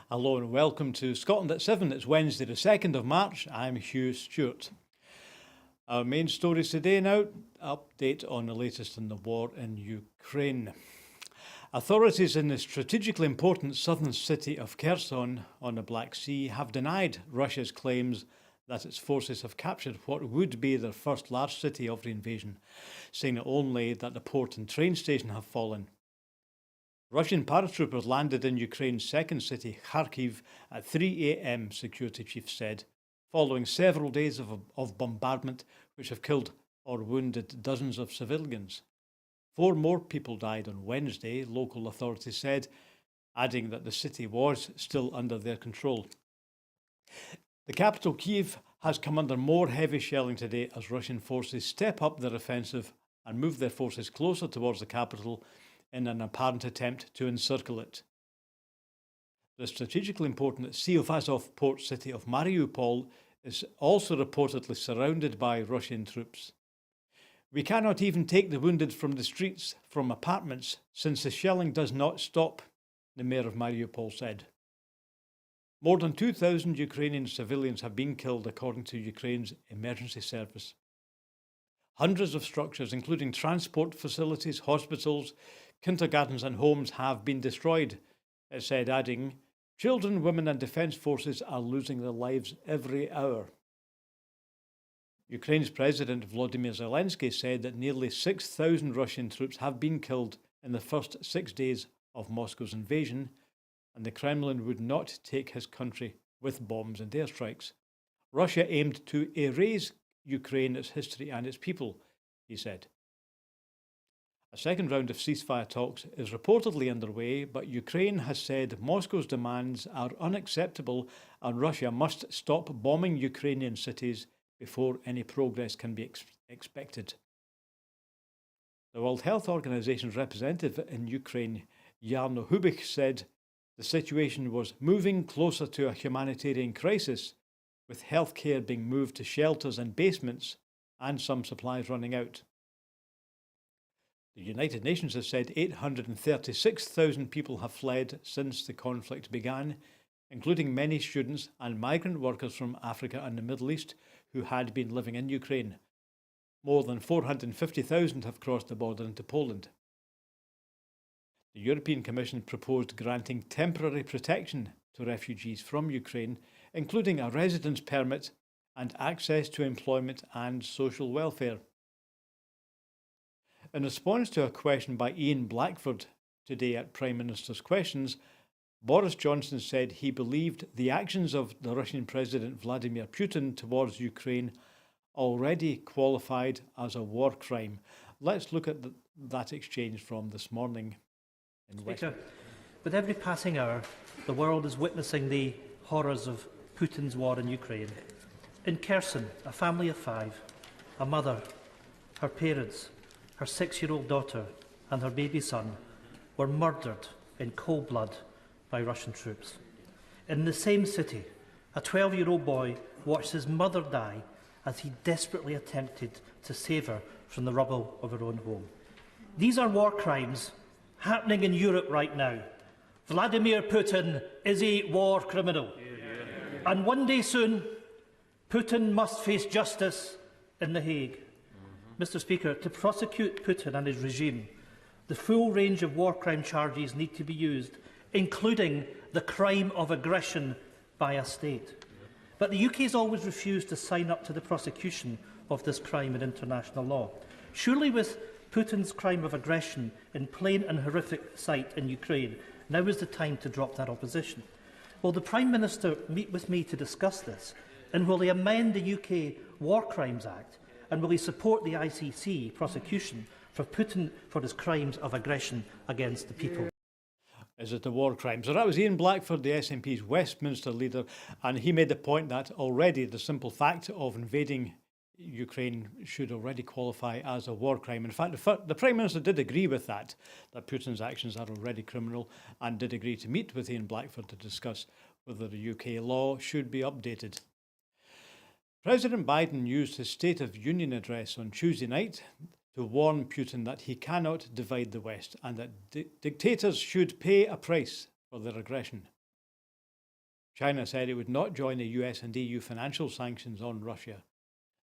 Hello and welcome to Scotland at 7. It's Wednesday the 2nd of March. I'm Hugh Stewart. Our main stories today now, update on the latest in the war in Ukraine. Authorities in the strategically important southern city of Kherson on the Black Sea have denied Russia's claims that its forces have captured what would be their first large city of the invasion, saying only that the port and train station have fallen. Russian paratroopers landed in Ukraine's second city, Kharkiv, at 3 a.m., security chiefs said, following several days of bombardment which have killed or wounded dozens of civilians. 4 more people died on Wednesday, local authorities said, adding that the city was still under their control. The capital, Kyiv, has come under more heavy shelling today as Russian forces step up their offensive and move their forces closer towards the capital in an apparent attempt to encircle it. The strategically important Azov port city of Mariupol is also reportedly surrounded by Russian troops. We cannot even take the wounded from the streets, from apartments, since the shelling does not stop, the mayor of Mariupol said. More than 2,000 Ukrainian civilians have been killed, according to Ukraine's emergency service. Hundreds of structures, including transport facilities, hospitals, kindergartens and homes, have been destroyed, it said, adding, children, women and defence forces are losing their lives every hour. Ukraine's President Volodymyr Zelensky said that nearly 6,000 Russian troops have been killed in the first 6 days of Moscow's invasion, and the Kremlin would not take his country with bombs and airstrikes. Russia aimed to erase Ukraine, its history and its people, he said. A second round of ceasefire talks is reportedly underway, but Ukraine has said Moscow's demands are unacceptable and Russia must stop bombing Ukrainian cities before any progress can be expected. The World Health Organization's representative in Ukraine, Jarno Hubich, said the situation was moving closer to a humanitarian crisis, with healthcare being moved to shelters and basements and some supplies running out. The United Nations has said 836,000 people have fled since the conflict began, including many students and migrant workers from Africa and the Middle East who had been living in Ukraine. More than 450,000 have crossed the border into Poland. The European Commission proposed granting temporary protection to refugees from Ukraine, including a residence permit and access to employment and social welfare. In response to a question by Ian Blackford today at Prime Minister's Questions, Boris Johnson said he believed the actions of the Russian President Vladimir Putin towards Ukraine already qualified as a war crime. Let's look at that exchange from this morning in Speaker, with every passing hour, the world is witnessing the horrors of Putin's war in Ukraine. In Kherson, a family of 5, a mother, her parents, her 6-year-old daughter and her baby son were murdered in cold blood by Russian troops. In the same city, a 12-year-old boy watched his mother die as he desperately attempted to save her from the rubble of her own home. These are war crimes happening in Europe right now. Vladimir Putin is a war criminal. And one day soon, Putin must face justice in The Hague. Mr. Speaker, to prosecute Putin and his regime, the full range of war crime charges need to be used, including the crime of aggression by a state. But the UK has always refused to sign up to the prosecution of this crime in international law. Surely with Putin's crime of aggression in plain and horrific sight in Ukraine, now is the time to drop that opposition. Will the Prime Minister meet with me to discuss this? And will he amend the UK War Crimes Act? And will he support the ICC prosecution for Putin for his crimes of aggression against the people? Is it a war crime? So that was Ian Blackford, the SNP's Westminster leader, and he made the point that already the simple fact of invading Ukraine should already qualify as a war crime. In fact, the Prime Minister did agree with that Putin's actions are already criminal, and did agree to meet with Ian Blackford to discuss whether the UK law should be updated. President Biden used his State of Union address on Tuesday night to warn Putin that he cannot divide the West and that dictators should pay a price for their aggression. China said it would not join the US and EU financial sanctions on Russia.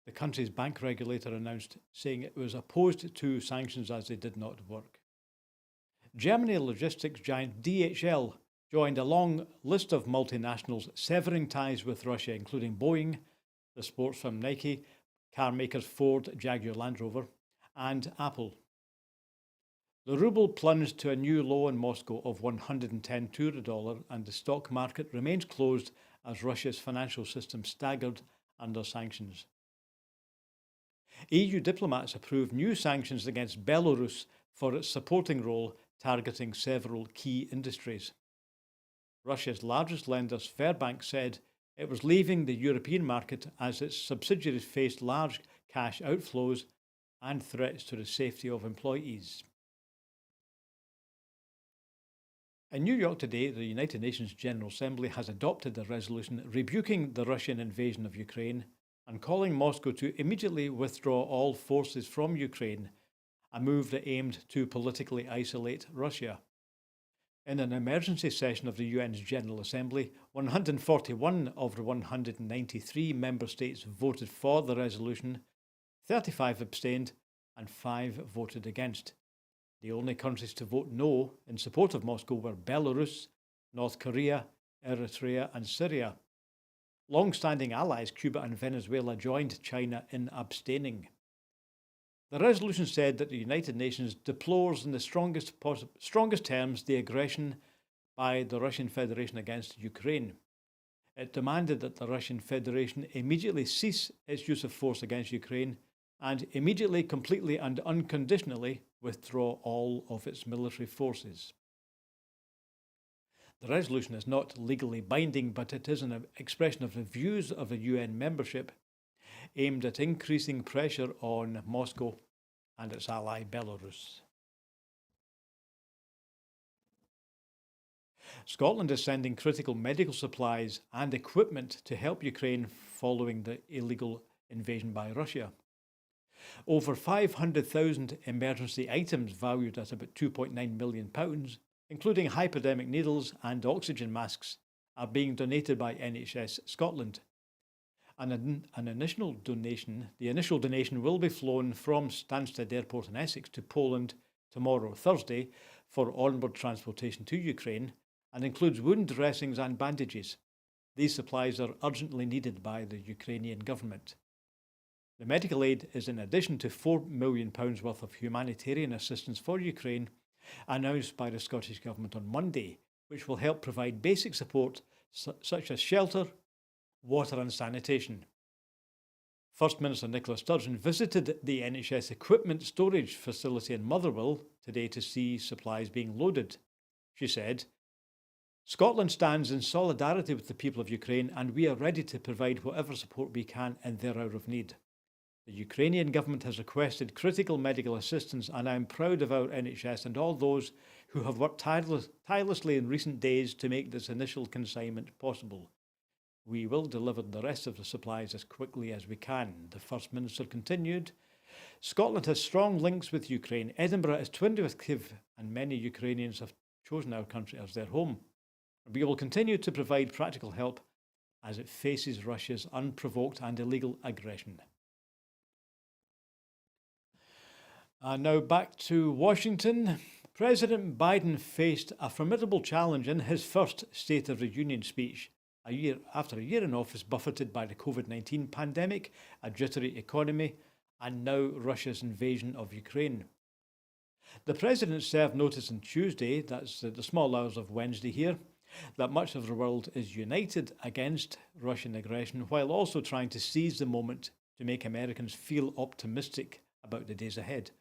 The country's bank regulator announced, saying it was opposed to sanctions as they did not work. Germany logistics giant DHL joined a long list of multinationals severing ties with Russia, including Boeing, the sports firm Nike, car makers Ford, Jaguar Land Rover, and Apple. The ruble plunged to a new low in Moscow of 110 to the dollar, and the stock market remains closed as Russia's financial system staggered under sanctions. EU diplomats approved new sanctions against Belarus for its supporting role targeting several key industries. Russia's largest lender, Sberbank, said it was leaving the European market as its subsidiaries faced large cash outflows and threats to the safety of employees. In New York today, the United Nations General Assembly has adopted a resolution rebuking the Russian invasion of Ukraine and calling Moscow to immediately withdraw all forces from Ukraine, a move that aimed to politically isolate Russia. In an emergency session of the UN's General Assembly, 141 of the 193 member states voted for the resolution, 35 abstained, and 5 voted against. The only countries to vote no in support of Moscow were Belarus, North Korea, Eritrea, and Syria. Long-standing allies Cuba and Venezuela joined China in abstaining. The resolution said that the United Nations deplores in the strongest terms the aggression by the Russian Federation against Ukraine. It demanded that the Russian Federation immediately cease its use of force against Ukraine and immediately, completely and unconditionally withdraw all of its military forces. The resolution is not legally binding, but it is an expression of the views of the UN membership aimed at increasing pressure on Moscow and its ally Belarus. Scotland is sending critical medical supplies and equipment to help Ukraine following the illegal invasion by Russia. Over 500,000 emergency items valued at about £2.9 million, including hypodermic needles and oxygen masks, are being donated by NHS Scotland. The initial donation will be flown from Stansted Airport in Essex to Poland tomorrow, Thursday, for onward transportation to Ukraine, and includes wound dressings and bandages. These supplies are urgently needed by the Ukrainian government. The medical aid is in addition to £4 million worth of humanitarian assistance for Ukraine, announced by the Scottish Government on Monday, which will help provide basic support such as shelter, water and sanitation. First Minister Nicola Sturgeon visited the NHS equipment storage facility in Motherwell today to see supplies being loaded. She said, "Scotland stands in solidarity with the people of Ukraine, and we are ready to provide whatever support we can in their hour of need. The Ukrainian government has requested critical medical assistance, and I am proud of our NHS and all those who have worked tirelessly in recent days to make this initial consignment possible. We will deliver the rest of the supplies as quickly as we can," the First Minister continued. Scotland has strong links with Ukraine. Edinburgh is twinned with Kyiv, and many Ukrainians have chosen our country as their home. We will continue to provide practical help as it faces Russia's unprovoked and illegal aggression. And now back to Washington. President Biden faced a formidable challenge in his first State of the Union speech, after a year in office buffeted by the COVID-19 pandemic, a jittery economy, and now Russia's invasion of Ukraine. The president served notice on Tuesday, that's the small hours of Wednesday here, that much of the world is united against Russian aggression, while also trying to seize the moment to make Americans feel optimistic about the days ahead.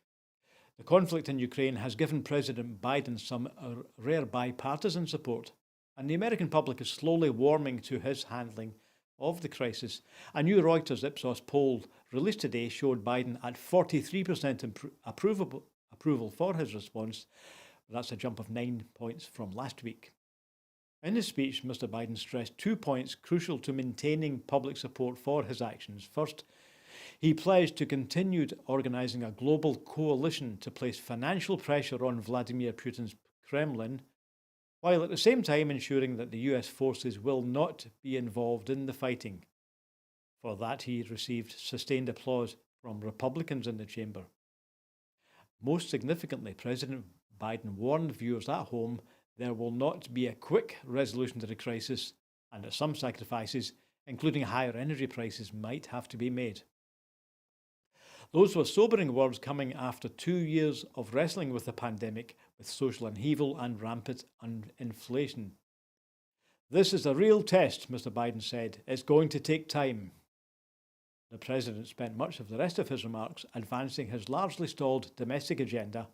The conflict in Ukraine has given President Biden some rare bipartisan support, and the American public is slowly warming to his handling of the crisis. A new Reuters Ipsos poll released today showed Biden at 43% approval for his response. That's a jump of 9 points from last week. In his speech, Mr. Biden stressed 2 points crucial to maintaining public support for his actions. First, he pledged to continue organising a global coalition to place financial pressure on Vladimir Putin's Kremlin while at the same time ensuring that the US forces will not be involved in the fighting. For that, he received sustained applause from Republicans in the chamber. Most significantly, President Biden warned viewers at home there will not be a quick resolution to the crisis and that some sacrifices, including higher energy prices, might have to be made. Those were sobering words coming after 2 years of wrestling with the pandemic, with social upheaval and rampant inflation. This is a real test, Mr. Biden said. It's going to take time. The president spent much of the rest of his remarks advancing his largely stalled domestic agenda,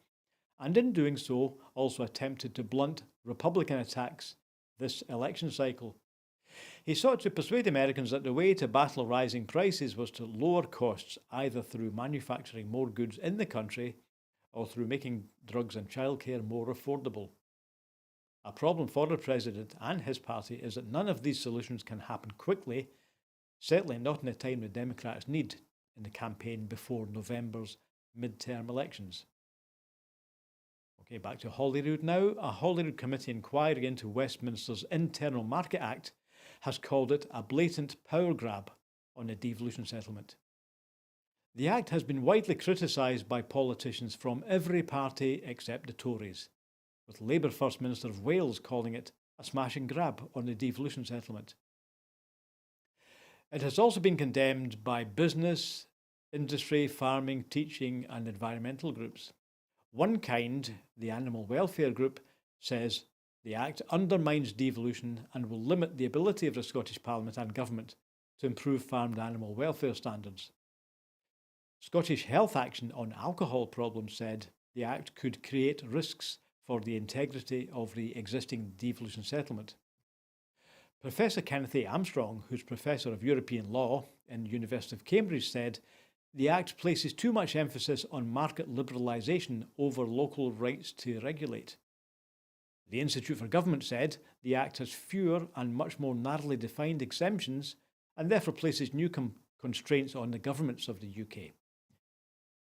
and in doing so also attempted to blunt Republican attacks this election cycle. He sought to persuade Americans that the way to battle rising prices was to lower costs either through manufacturing more goods in the country or through making drugs and childcare more affordable. A problem for the president and his party is that none of these solutions can happen quickly, certainly not in the time the Democrats need in the campaign before November's midterm elections. Okay, back to Holyrood now. A Holyrood committee inquiry into Westminster's Internal Market Act has called it a blatant power grab on the devolution settlement. The Act has been widely criticised by politicians from every party except the Tories, with Labour First Minister of Wales calling it a smash and grab on the devolution settlement. It has also been condemned by business, industry, farming, teaching and environmental groups. One kind, the Animal Welfare Group, says the Act undermines devolution and will limit the ability of the Scottish Parliament and Government to improve farmed animal welfare standards. Scottish Health Action on Alcohol Problems said the Act could create risks for the integrity of the existing devolution settlement. Professor Kenneth A. Armstrong, who's Professor of European Law in the University of Cambridge, said the Act places too much emphasis on market liberalisation over local rights to regulate. The Institute for Government said the Act has fewer and much more narrowly defined exemptions and therefore places new constraints on the governments of the UK.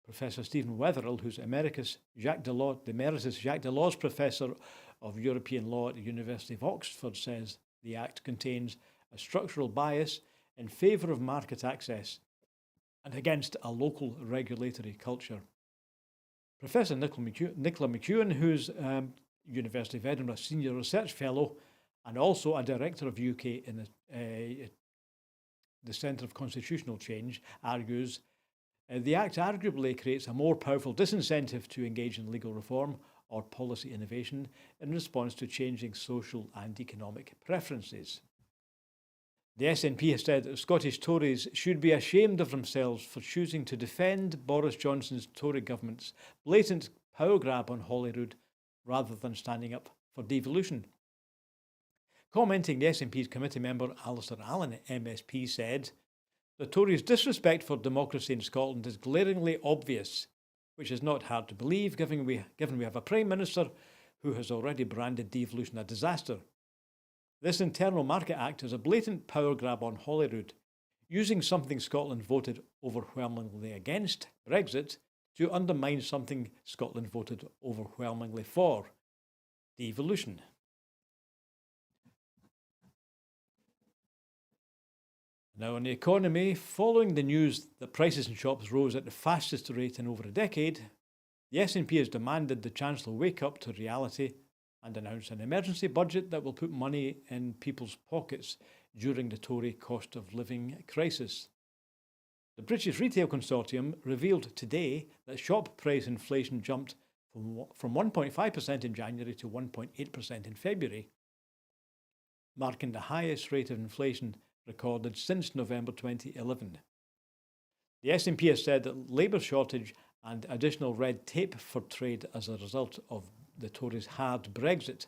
Professor Stephen Wetherill, who's Emeritus Jacques Delors Professor of European Law at the University of Oxford, says the Act contains a structural bias in favour of market access and against a local regulatory culture. Professor Nicola McEwen, who's University of Edinburgh Senior Research Fellow and also a Director of UK in the Centre of Constitutional Change, argues the Act arguably creates a more powerful disincentive to engage in legal reform or policy innovation in response to changing social and economic preferences. The SNP has said that Scottish Tories should be ashamed of themselves for choosing to defend Boris Johnson's Tory government's blatant power grab on Holyrood rather than standing up for devolution. Commenting, the SNP's committee member Alistair Allen, MSP, said, "The Tories' disrespect for democracy in Scotland is glaringly obvious, which is not hard to believe given we have a Prime Minister who has already branded devolution a disaster. This Internal Market Act is a blatant power grab on Holyrood, using something Scotland voted overwhelmingly against, Brexit, to undermine something Scotland voted overwhelmingly for, devolution." Now, on the economy, following the news that prices in shops rose at the fastest rate in over a decade, the SNP has demanded the Chancellor wake up to reality and announce an emergency budget that will put money in people's pockets during the Tory cost of living crisis. The British Retail Consortium revealed today that shop price inflation jumped from 1.5% in January to 1.8% in February, marking the highest rate of inflation recorded since November 2011. The SNP has said that labour shortage and additional red tape for trade as a result of the Tories' hard Brexit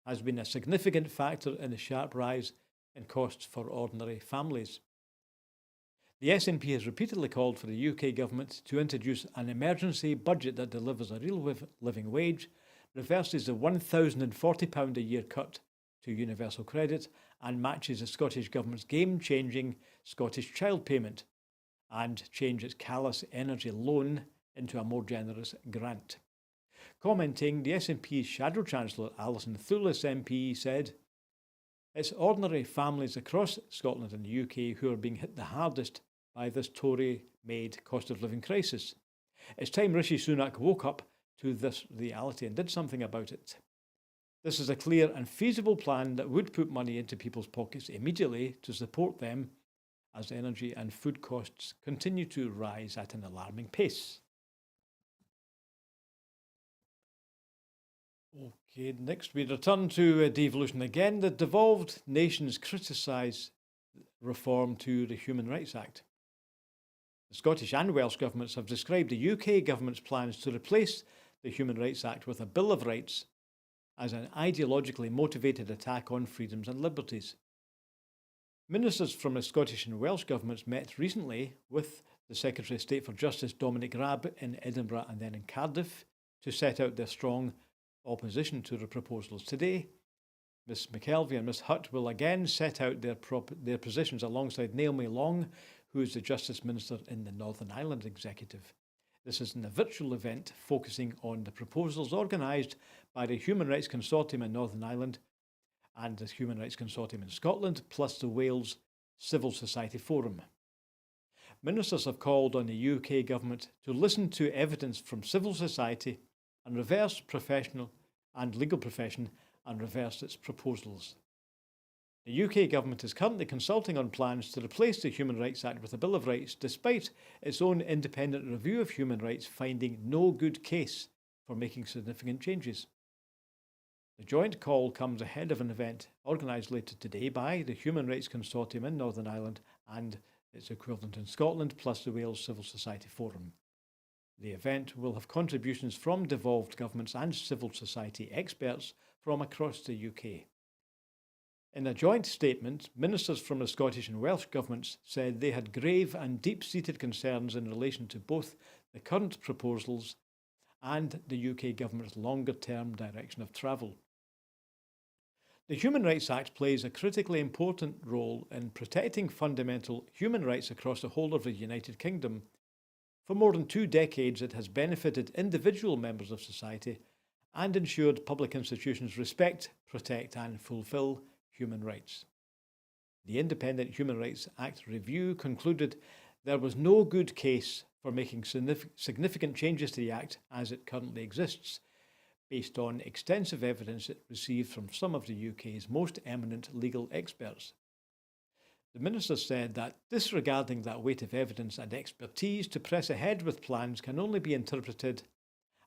has been a significant factor in the sharp rise in costs for ordinary families. The SNP has repeatedly called for the UK government to introduce an emergency budget that delivers a real living wage, reverses the £1,040 a year cut to universal credit, and matches the Scottish Government's game-changing Scottish Child Payment, and change its callous energy loan into a more generous grant. Commenting, the SNP's Shadow Chancellor Alison Thewlis MP said, "It's ordinary families across Scotland and the UK who are being hit the hardest by this Tory-made cost of living crisis. It's time Rishi Sunak woke up to this reality and did something about it. This is a clear and feasible plan that would put money into people's pockets immediately to support them as energy and food costs continue to rise at an alarming pace." Okay, next we return to devolution again. The devolved nations criticise reform to the Human Rights Act. The Scottish and Welsh governments have described the UK government's plans to replace the Human Rights Act with a Bill of Rights as an ideologically motivated attack on freedoms and liberties. Ministers from the Scottish and Welsh governments met recently with the Secretary of State for Justice Dominic Raab in Edinburgh and then in Cardiff to set out their strong opposition to the proposals. Today, Ms McKelvey and Ms Hutt will again set out their positions alongside Naomi Long, who is the Justice Minister in the Northern Ireland Executive. This is in a virtual event focusing on the proposals organised by the Human Rights Consortium in Northern Ireland and the Human Rights Consortium in Scotland, plus the Wales Civil Society Forum. Ministers have called on the UK government to listen to evidence from civil society and reverse professional and legal profession and reverse its proposals. The UK government is currently consulting on plans to replace the Human Rights Act with a Bill of Rights, despite its own independent review of human rights finding no good case for making significant changes. The joint call comes ahead of an event organised later today by the Human Rights Consortium in Northern Ireland and its equivalent in Scotland, plus the Wales Civil Society Forum. The event will have contributions from devolved governments and civil society experts from across the UK. In a joint statement, ministers from the Scottish and Welsh governments said they had grave and deep-seated concerns in relation to both the current proposals and the UK government's longer-term direction of travel. The Human Rights Act plays a critically important role in protecting fundamental human rights across the whole of the United Kingdom. For more than 2 decades, it has benefited individual members of society and ensured public institutions respect, protect and fulfil human rights. The Independent Human Rights Act review concluded there was no good case for making significant changes to the Act as it currently exists, based on extensive evidence it received from some of the UK's most eminent legal experts. The Minister said that disregarding that weight of evidence and expertise to press ahead with plans can only be interpreted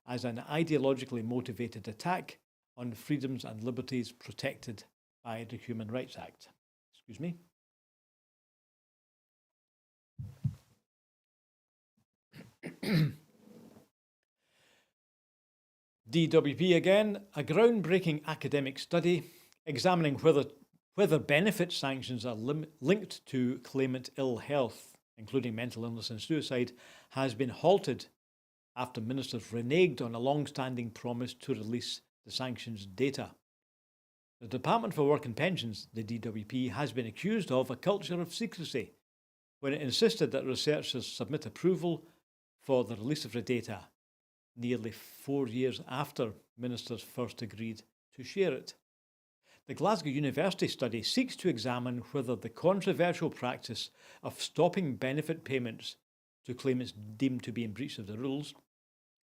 as an ideologically motivated attack on freedoms and liberties protected by the Human Rights Act. Excuse me. DWP again, a groundbreaking academic study examining whether benefit sanctions are linked to claimant ill health, including mental illness and suicide, has been halted after ministers reneged on a long-standing promise to release the sanctions data. The Department for Work and Pensions, the DWP, has been accused of a culture of secrecy when it insisted that researchers submit approval for the release of the data, nearly 4 years after ministers first agreed to share it. The Glasgow University study seeks to examine whether the controversial practice of stopping benefit payments to claimants deemed to be in breach of the rules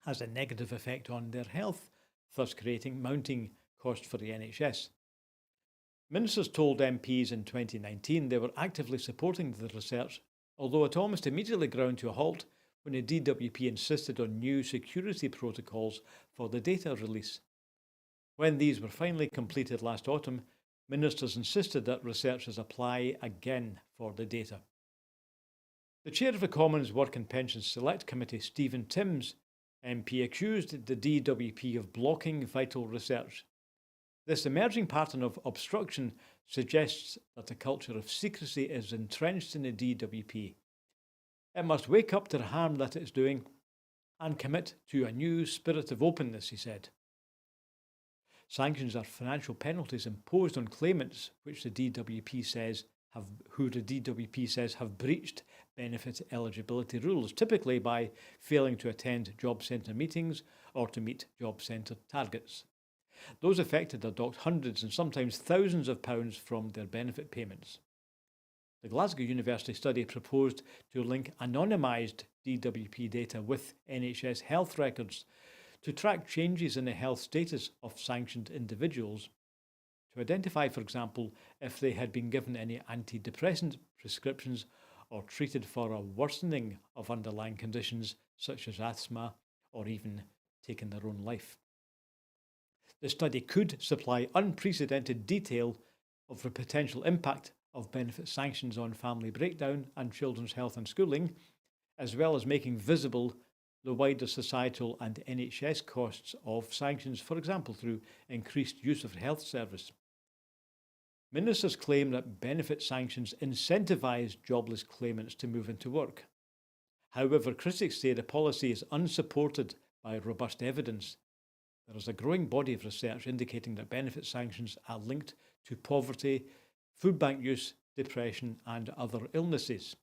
has a negative effect on their health, thus creating mounting costs for the NHS. Ministers told MPs in 2019 they were actively supporting the research, although it almost immediately ground to a halt when the DWP insisted on new security protocols for the data release. When these were finally completed last autumn, ministers insisted that researchers apply again for the data. The chair of the Commons Work and Pensions Select Committee, Stephen Timms, MP, accused the DWP of blocking vital research. This emerging pattern of obstruction suggests that a culture of secrecy is entrenched in the DWP. It must wake up to the harm that it is doing and commit to a new spirit of openness, he said. Sanctions are financial penalties imposed on claimants, which the DWP says who the DWP says have breached benefit eligibility rules, typically by failing to attend job centre meetings or to meet job centre targets. Those affected are docked hundreds and sometimes thousands of pounds from their benefit payments. The Glasgow University study proposed to link anonymised DWP data with NHS health records to track changes in the health status of sanctioned individuals, to identify, for example, if they had been given any antidepressant prescriptions or treated for a worsening of underlying conditions such as asthma or even taken their own life. The study could supply unprecedented detail of the potential impact of benefit sanctions on family breakdown and children's health and schooling, as well as making visible the wider societal and NHS costs of sanctions, for example, through increased use of health service. Ministers claim that benefit sanctions incentivise jobless claimants to move into work. However, critics say the policy is unsupported by robust evidence. There is a growing body of research indicating that benefit sanctions are linked to poverty, food bank use, depression, and other illnesses.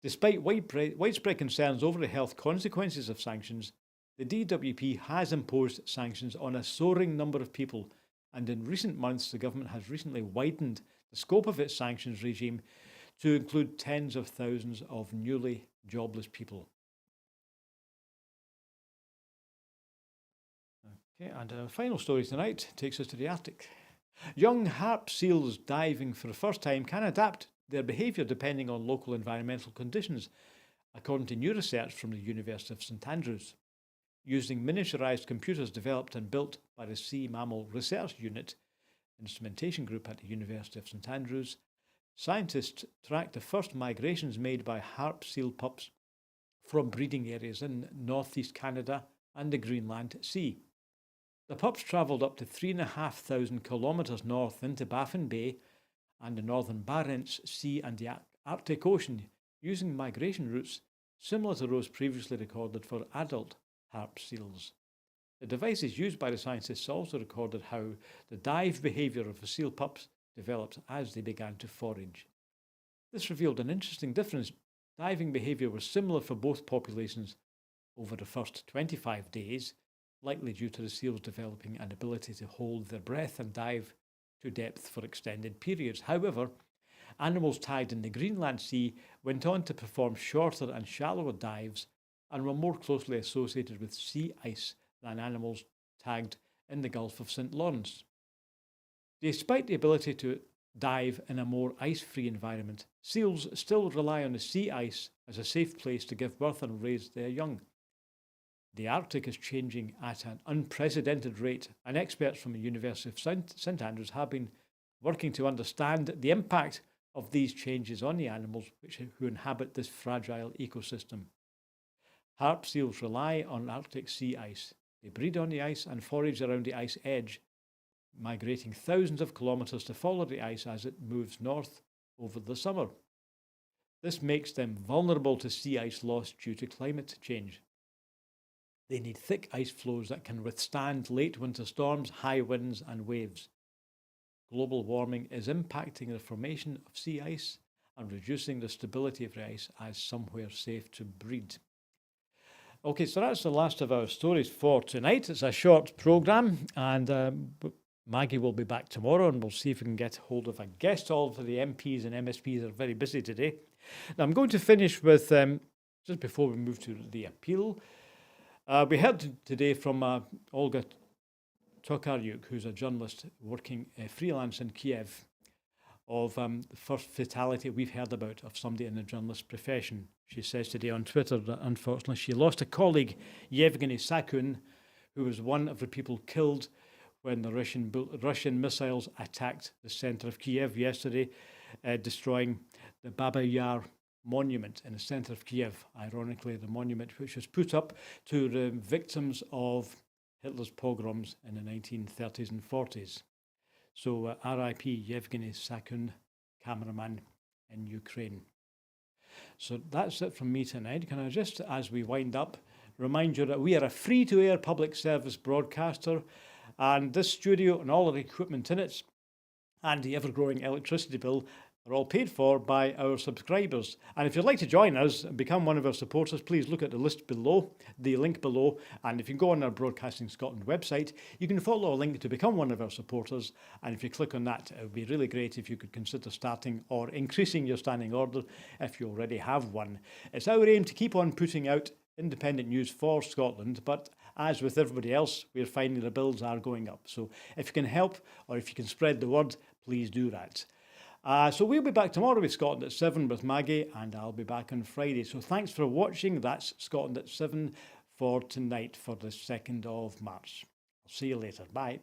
Despite widespread concerns over the health consequences of sanctions, the DWP has imposed sanctions on a soaring number of people, and in recent months the government has recently widened the scope of its sanctions regime to include tens of thousands of newly jobless people. Okay, and our final story tonight takes us to the Arctic. Young harp seals diving for the first time can adapt their behaviour depending on local environmental conditions, according to new research from the University of St Andrews. Using miniaturised computers developed and built by the Sea Mammal Research Unit instrumentation group at the University of St Andrews, scientists tracked the first migrations made by harp seal pups from breeding areas in northeast Canada and the Greenland Sea. The pups travelled up to 3,500 kilometres north into Baffin Bay and the northern Barents Sea and the Arctic Ocean, using migration routes similar to those previously recorded for adult harp seals. The devices used by the scientists also recorded how the dive behaviour of the seal pups developed as they began to forage. This revealed an interesting difference. Diving behaviour was similar for both populations over the first 25 days, likely due to the seals developing an ability to hold their breath and dive to depth for extended periods. However, animals tagged in the Greenland Sea went on to perform shorter and shallower dives and were more closely associated with sea ice than animals tagged in the Gulf of St Lawrence. Despite the ability to dive in a more ice-free environment, seals still rely on the sea ice as a safe place to give birth and raise their young. The Arctic is changing at an unprecedented rate, and experts from the University of St Andrews have been working to understand the impact of these changes on the animals who inhabit this fragile ecosystem. Harp seals rely on Arctic sea ice. They breed on the ice and forage around the ice edge, migrating thousands of kilometres to follow the ice as it moves north over the summer. This makes them vulnerable to sea ice loss due to climate change. They need thick ice floes that can withstand late winter storms, high winds, and waves. Global warming is impacting the formation of sea ice and reducing the stability of the ice as somewhere safe to breed. Okay, so that's the last of our stories for tonight. It's a short programme, and Maggie will be back tomorrow, and we'll see if we can get hold of a guest. All of the MPs and MSPs are very busy today. Now, I'm going to finish with, just before we move to the appeal, we heard today from Olga Tokaryuk, who's a journalist working freelance in Kiev, of the first fatality we've heard about of somebody in the journalist profession. She says today on Twitter that unfortunately she lost a colleague, Yevgeny Sakun, who was one of the people killed when the Russian missiles attacked the centre of Kiev yesterday, destroying the Baba Yar monument in the centre of Kiev. Ironically, the monument which was put up to the victims of Hitler's pogroms in the 1930s and 40s. So RIP Yevgeny Sakun, cameraman in Ukraine. So that's it from me tonight. Can I just, as we wind up, remind you that we are a free-to-air public service broadcaster, and this studio and all of the equipment in it and the ever-growing electricity bill are all paid for by our subscribers. And if you'd like to join us and become one of our supporters, please look at the link below. And if you go on our Broadcasting Scotland website, you can follow a link to become one of our supporters. And if you click on that, it would be really great if you could consider starting or increasing your standing order if you already have one. It's our aim to keep on putting out independent news for Scotland, but as with everybody else, we're finding the bills are going up. So if you can help or if you can spread the word, please do that. So we'll be back tomorrow with Scotland at 7 with Maggie, and I'll be back on Friday. So thanks for watching. That's Scotland at 7 for tonight for the 2nd of March. I'll see you later. Bye.